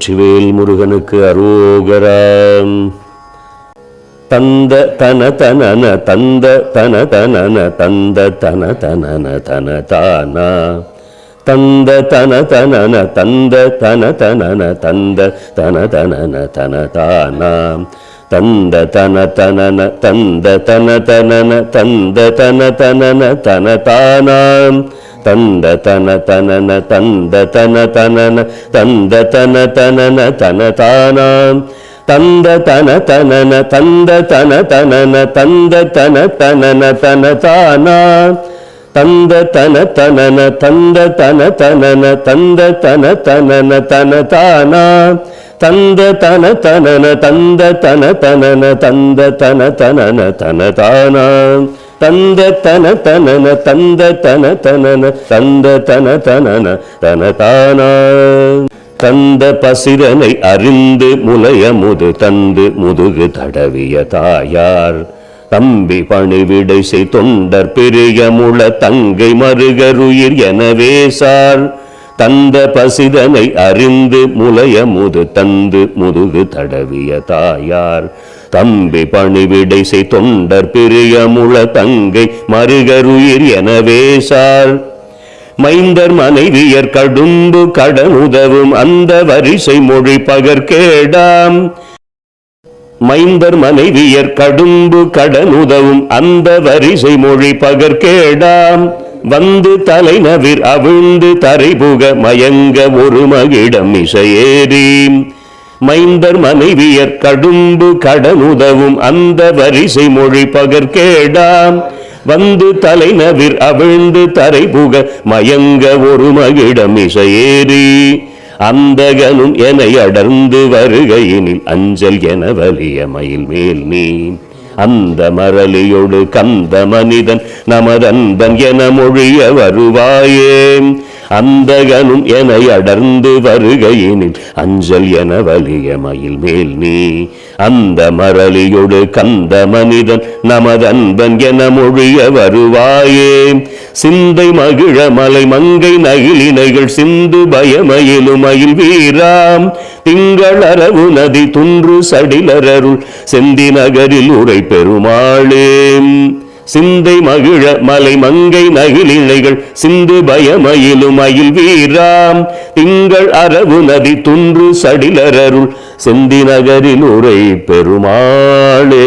வெற்றிவேல் முருகனுக்கு அரோகராம். தந்த தன தனன தந்த தன தனன தந்த தன தனன தன தானா தந்த தன தனன தந்த தன தனன தந்த தன தனன தன தானா தந்த தன தனன தந்த தன தனன தந்த தன தனன தன தானாம் தந்த தன தனன தந்த தன தனன தந்த தன தனன தன தானாம் தந்த தன தனன தந்த தன தனன தந்த தன தனன தன தானாம் தந்த தன தனன தந்த தன தனன தந்த தன தனன தன தானாம் தந்த தன தனன தந்த தன தனன தந்த தன தனன தன தானாம் தந்த தன தனன தந்த தன தனன தந்த தன தனன தன தானாம் தந்த பசிரனை அறிந்து முலையமுது தந்து முதுகு தடவிய தாயார் தம்பி பணிவிடை செய் தொண்டர் பெரியமுள தங்கை மருகருயிர் எனவே சார் தந்த பசிதனை அறிந்து முலையமுது தந்து முதுகு தடவிய தாயார் தம்பி பணிவிடை செய் தொண்டர் பெரியமுள தங்கை மருகருயிர் எனவே சார் மைந்தர் மனைவியர் கடும்பு கடனுதவும் அந்த வரிசை மொழி பகற்கேடாம் மைந்தர் மனைவியர் கடும்பு கடனுதவும் அந்த வரிசை மொழி பகற்கேடாம் வந்து தலைநவிர் அவிழ்ந்து தரைபுக மயங்க ஒரு மகிடம் இசையேறி மைந்தர் மனைவியர் கடும்பு கடனுதவும் அந்த வரிசை மொழி பகற்கேடாம் வந்து தலைநவிர் அவிழ்ந்து தரைபுக மயங்க ஒரு மகிடம் இசையேறி அந்தகனும் என அடர்ந்து வருகையினில் அஞ்சல் என வலிய மயில் மேல் நீ அந்த மரளியோடு கந்த மனிதன் நமதன்பன் என மொழிய வருவாயே அந்தகனும் என அடர்ந்து வருகையினில் அஞ்சல் என வலிய மயில் மேல் நீ அந்த மரளியோடு கந்த மனிதன் நமதன்பன் என மொழிய வருவாயே சிந்தை மகிழ மலை மங்கை நகிழினைகள் சிந்து பயமயிலும் மயில் வீராம் திங்கள் அரவு நதி துன்று சடிலரருள் செந்தி நகரில் உரை பெருமாளே சிந்தை மகிழ மலை மங்கை நகிழினைகள் சிந்து பயமயிலும் மயில் வீராம் திங்கள் அரவு நதி துன்று சடிலரருள் செந்தி நகரில் உரை பெருமாளே.